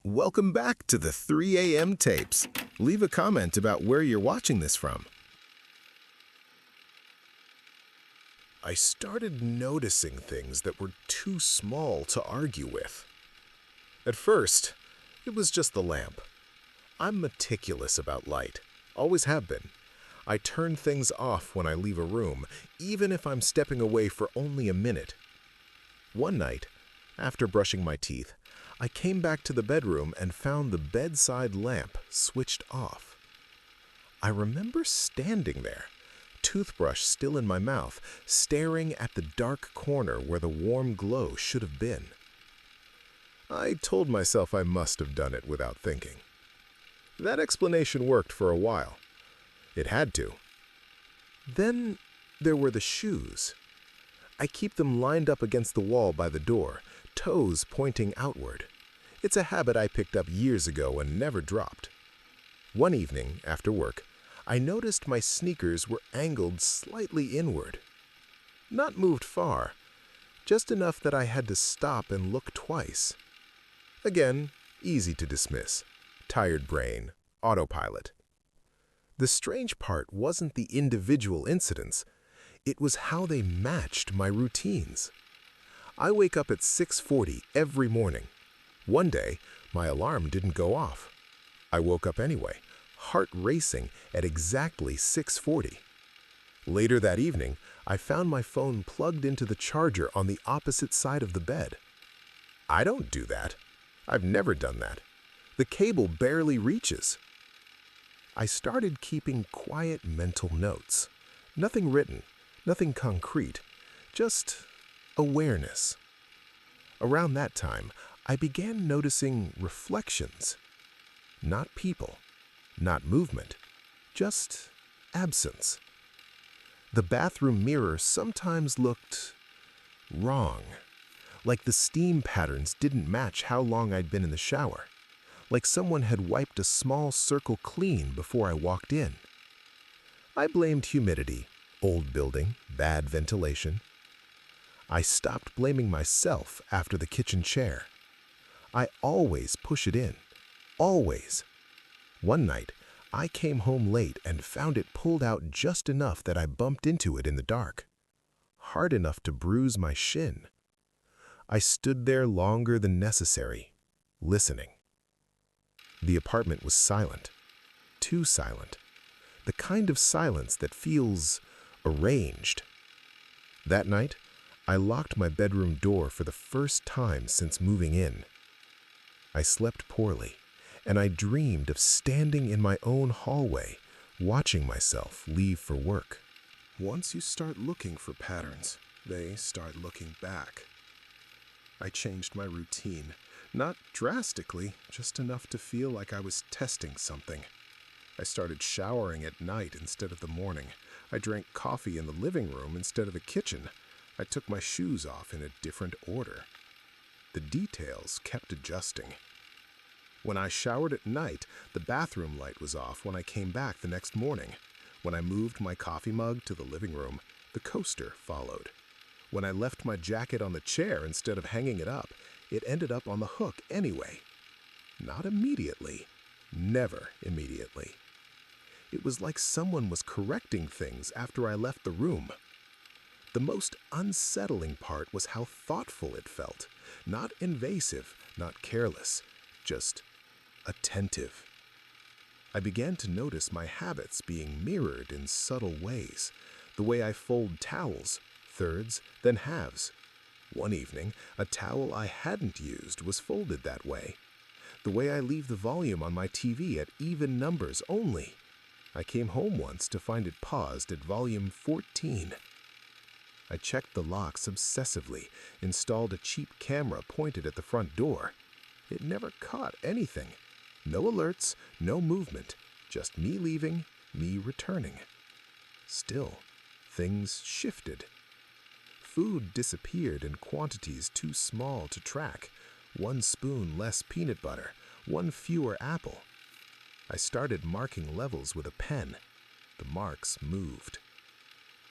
Welcome back to the 3 a.m. tapes. Leave a comment about where you're watching this from. I started noticing things that were too small to argue with. At first, it was just the lamp. I'm meticulous about light, always have been. I turn things off when I leave a room, even if I'm stepping away for only a minute. One night, after brushing my teeth, I came back to the bedroom and found the bedside lamp switched off. I remember standing there, toothbrush still in my mouth, staring at the dark corner where the warm glow should have been. I told myself I must have done it without thinking. That explanation worked for a while. It had to. Then there were the shoes. I keep them lined up against the wall by the door, toes pointing outward. It's a habit I picked up years ago and never dropped. One evening, after work, I noticed my sneakers were angled slightly inward. Not moved far, just enough that I had to stop and look twice. Again, easy to dismiss. Tired brain, autopilot. The strange part wasn't the individual incidents, it was how they matched my routines. I wake up at 6:40 every morning. One day, my alarm didn't go off. I woke up anyway, heart racing at exactly 6:40. Later that evening, I found my phone plugged into the charger on the opposite side of the bed. I don't do that. I've never done that. The cable barely reaches. I started keeping quiet mental notes. Nothing written, nothing concrete, just awareness. Around that time, I began noticing reflections. Not people, not movement, just absence. The bathroom mirror sometimes looked wrong, like the steam patterns didn't match how long I'd been in the shower, like someone had wiped a small circle clean before I walked in. I blamed humidity, old building, bad ventilation. I stopped blaming myself after the kitchen chair. I always push it in. Always. One night, I came home late and found it pulled out just enough that I bumped into it in the dark. Hard enough to bruise my shin. I stood there longer than necessary, listening. The apartment was silent. Too silent. The kind of silence that feels arranged. That night, I locked my bedroom door for the first time since moving in. I slept poorly, and I dreamed of standing in my own hallway, watching myself leave for work. Once you start looking for patterns, they start looking back. I changed my routine, not drastically, just enough to feel like I was testing something. I started showering at night instead of the morning. I drank coffee in the living room instead of the kitchen. I took my shoes off in a different order. The details kept adjusting. When I showered at night, the bathroom light was off when I came back the next morning. When I moved my coffee mug to the living room, the coaster followed. When I left my jacket on the chair instead of hanging it up, it ended up on the hook anyway. Not immediately. Never immediately. It was like someone was correcting things after I left the room. The most unsettling part was how thoughtful it felt. Not invasive, not careless, just attentive. I began to notice my habits being mirrored in subtle ways. The way I fold towels, thirds, then halves. One evening, a towel I hadn't used was folded that way. The way I leave the volume on my TV at even numbers only. I came home once to find it paused at volume 14. I checked the locks obsessively, installed a cheap camera pointed at the front door. It never caught anything. No alerts, no movement, just me leaving, me returning. Still, things shifted. Food disappeared in quantities too small to track. 1 spoon less peanut butter, 1 fewer apple. I started marking levels with a pen. The marks moved.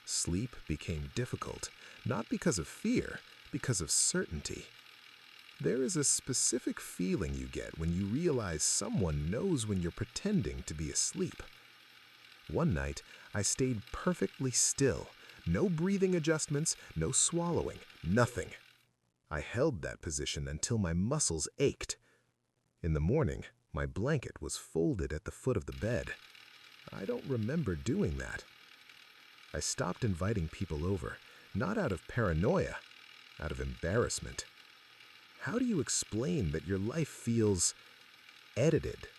Sleep became difficult, not because of fear, because of certainty. There is a specific feeling you get when you realize someone knows when you're pretending to be asleep. One night, I stayed perfectly still. No breathing adjustments, no swallowing, nothing. I held that position until my muscles ached. In the morning, my blanket was folded at the foot of the bed. I don't remember doing that. I stopped inviting people over, not out of paranoia, out of embarrassment. How do you explain that your life feels edited?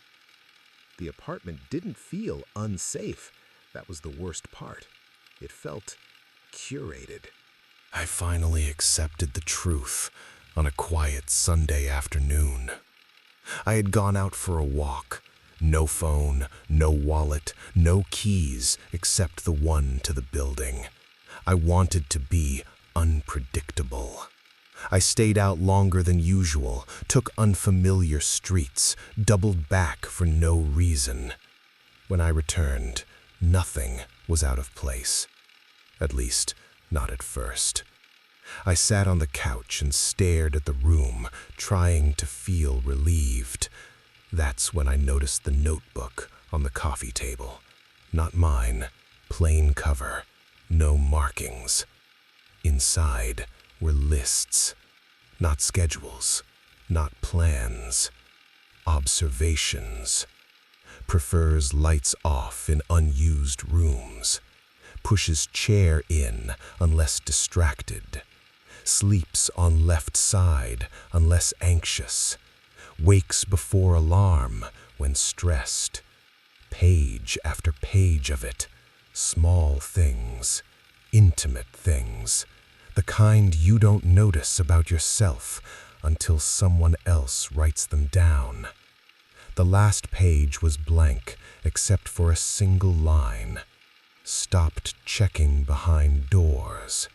The apartment didn't feel unsafe. That was the worst part. It felt curated. I finally accepted the truth on a quiet Sunday afternoon. I had gone out for a walk. No phone, no wallet, no keys except the one to the building. I wanted to be unpredictable. I stayed out longer than usual, took unfamiliar streets, doubled back for no reason. When I returned, nothing was out of place. At least, not at first. I sat on the couch and stared at the room, trying to feel relieved. That's when I noticed the notebook on the coffee table. Not mine, plain cover, no markings. Inside were lists, not schedules, not plans, observations. Prefers lights off in unused rooms. Pushes chair in unless distracted. Sleeps on left side unless anxious. Wakes before alarm when stressed. Page after page of it. Small things, intimate things, the kind you don't notice about yourself until someone else writes them down. The last page was blank except for a single line. Stopped checking behind doors.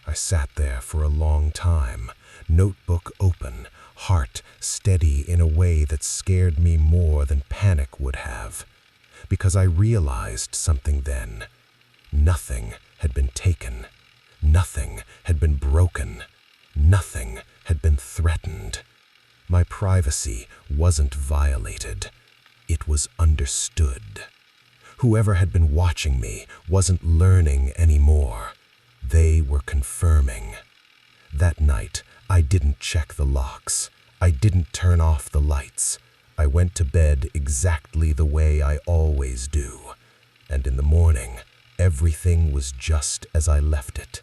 I sat there for a long time, notebook open, heart steady in a way that scared me more than panic would have. Because I realized something then. Nothing had been taken. Nothing had been broken. Nothing had been threatened. My privacy wasn't violated. It was understood. Whoever had been watching me wasn't learning anymore. They were confirming. That night, I didn't check the locks. I didn't turn off the lights. I went to bed exactly the way I always do. And in the morning, everything was just as I left it,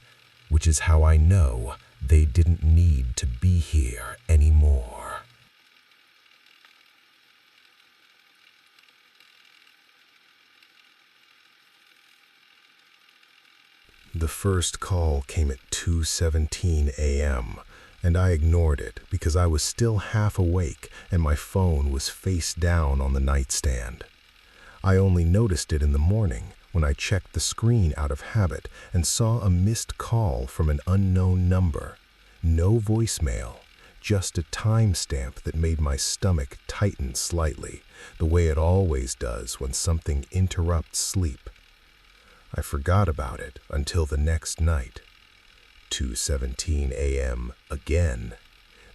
which is how I know they didn't need to be here anymore. The first call came at 2:17 a.m., and I ignored it because I was still half awake and my phone was face down on the nightstand. I only noticed it in the morning when I checked the screen out of habit and saw a missed call from an unknown number. No voicemail, just a timestamp that made my stomach tighten slightly, the way it always does when something interrupts sleep. I forgot about it until the next night. 2:17 a.m. again.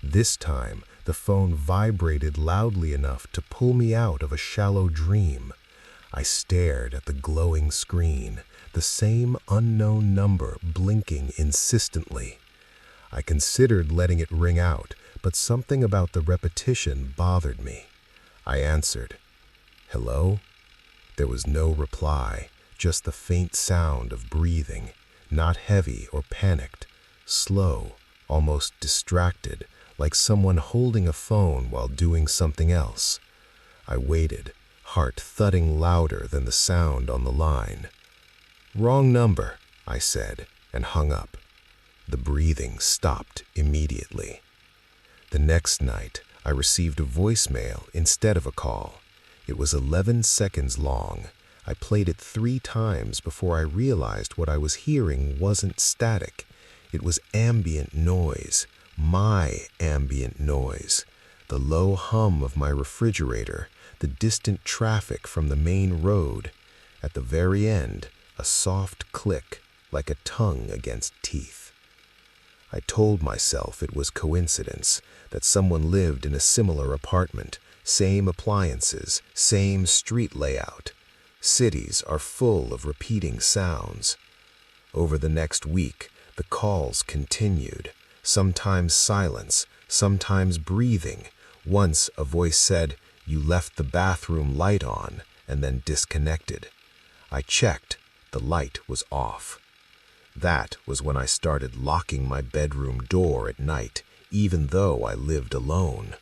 This time, the phone vibrated loudly enough to pull me out of a shallow dream. I stared at the glowing screen, the same unknown number blinking insistently. I considered letting it ring out, but something about the repetition bothered me. I answered, "Hello?" There was no reply. Just the faint sound of breathing, not heavy or panicked, slow, almost distracted, like someone holding a phone while doing something else. I waited, heart thudding louder than the sound on the line. "Wrong number," I said, and hung up. The breathing stopped immediately. The next night, I received a voicemail instead of a call. It was 11 seconds long. I played it 3 times before I realized what I was hearing wasn't static. It was ambient noise, my ambient noise, the low hum of my refrigerator, the distant traffic from the main road. At the very end, a soft click, like a tongue against teeth. I told myself it was coincidence, that someone lived in a similar apartment, same appliances, same street layout. Cities are full of repeating sounds. Over the next week, the calls continued, sometimes silence, sometimes breathing. Once a voice said, "You left the bathroom light on," and then disconnected. I checked, the light was off. That was when I started locking my bedroom door at night, even though I lived alone.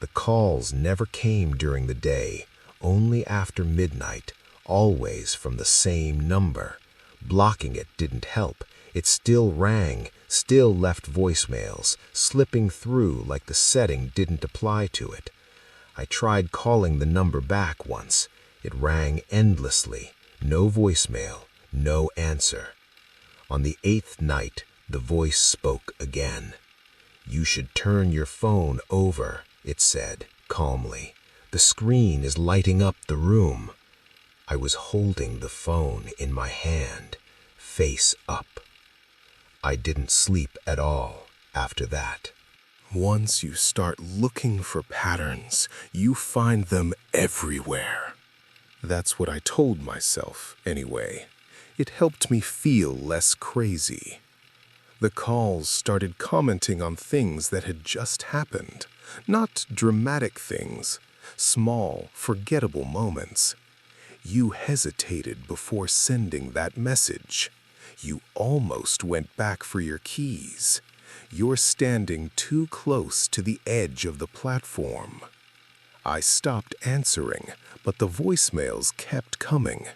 The calls never came during the day, only after midnight, always from the same number. Blocking it didn't help. It still rang, still left voicemails, slipping through like the setting didn't apply to it. I tried calling the number back once. It rang endlessly, no voicemail, no answer. On the 8th night, the voice spoke again. "You should turn your phone over," it said, calmly. "The screen is lighting up the room." I was holding the phone in my hand, face up. I didn't sleep at all after that. Once you start looking for patterns, you find them everywhere. That's what I told myself, anyway. It helped me feel less crazy. The calls started commenting on things that had just happened, not dramatic things, small, forgettable moments. You hesitated before sending that message. You almost went back for your keys. You're standing too close to the edge of the platform. I stopped answering, but the voicemails kept coming.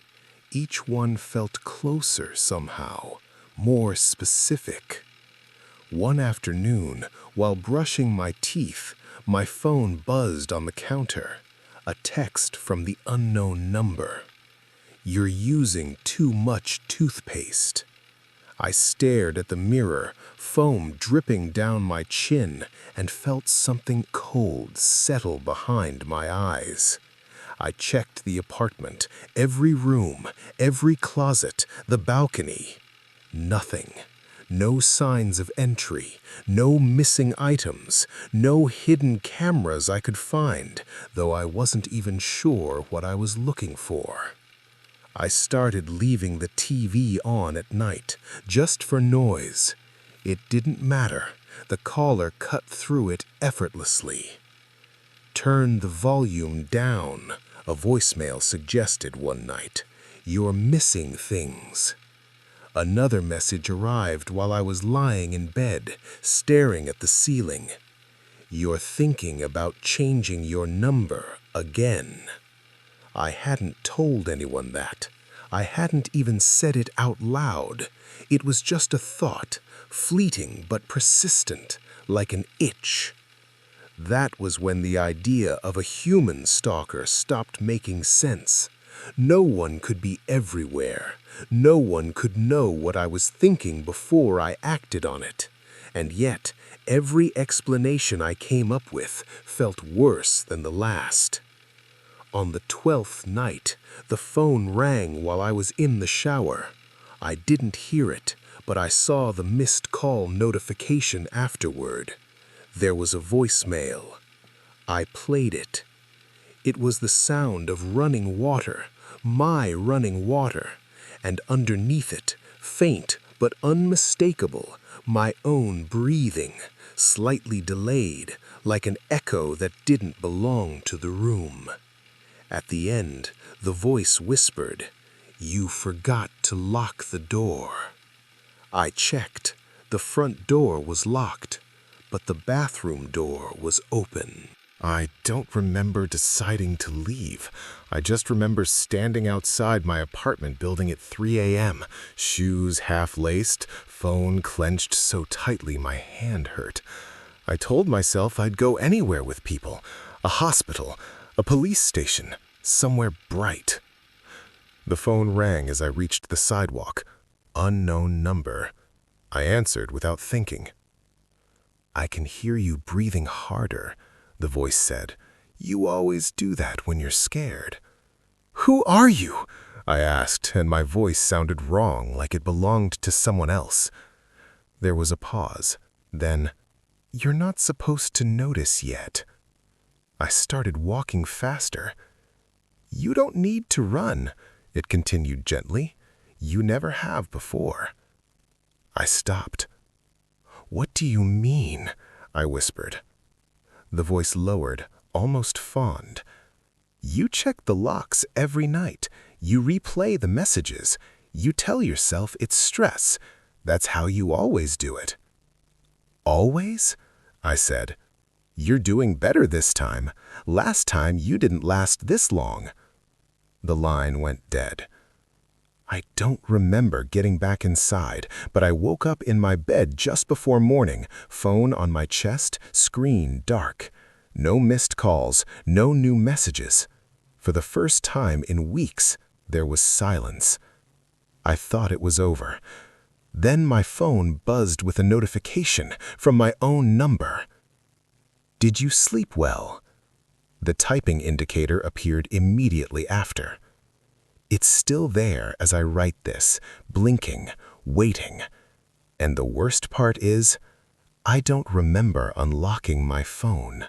Each one felt closer somehow, more specific. One afternoon, while brushing my teeth, my phone buzzed on the counter. A text from the unknown number. "You're using too much toothpaste." I stared at the mirror, foam dripping down my chin, and felt something cold settle behind my eyes. I checked the apartment, every room, every closet, the balcony. Nothing. No signs of entry, no missing items, no hidden cameras I could find, though I wasn't even sure what I was looking for. I started leaving the TV on at night, just for noise. It didn't matter. The caller cut through it effortlessly. "Turn the volume down," a voicemail suggested one night. "You're missing things." Another message arrived while I was lying in bed, staring at the ceiling. "You're thinking about changing your number again." I hadn't told anyone that. I hadn't even said it out loud. It was just a thought, fleeting but persistent, like an itch. That was when the idea of a human stalker stopped making sense. No one could be everywhere. No one could know what I was thinking before I acted on it. And yet, every explanation I came up with felt worse than the last. On the 12th night, the phone rang while I was in the shower. I didn't hear it, but I saw the missed call notification afterward. There was a voicemail. I played it. It was the sound of running water, my running water, and underneath it, faint but unmistakable, my own breathing, slightly delayed, like an echo that didn't belong to the room. At the end, the voice whispered, "You forgot to lock the door." I checked. The front door was locked, but the bathroom door was open. I don't remember deciding to leave. I just remember standing outside my apartment building at 3 a.m., shoes half-laced, phone clenched so tightly my hand hurt. I told myself I'd go anywhere with people, a hospital, a police station, somewhere bright. The phone rang as I reached the sidewalk. Unknown number. I answered without thinking. "I can hear you breathing harder," the voice said. "You always do that when you're scared." "Who are you?" I asked, and my voice sounded wrong, like it belonged to someone else. There was a pause. Then, "You're not supposed to notice yet." I started walking faster. "You don't need to run," it continued gently. "You never have before." I stopped. "What do you mean?" I whispered. The voice lowered, almost fond. "You check the locks every night. You replay the messages. You tell yourself it's stress. That's how you always do it." "Always?" I said. "You're doing better this time. Last time you didn't last this long." The line went dead. I don't remember getting back inside, but I woke up in my bed just before morning, phone on my chest, screen dark. No missed calls, no new messages. For the first time in weeks, there was silence. I thought it was over. Then my phone buzzed with a notification from my own number. "Did you sleep well?" The typing indicator appeared immediately after. It's still there as I write this, blinking, waiting. And the worst part is, I don't remember unlocking my phone.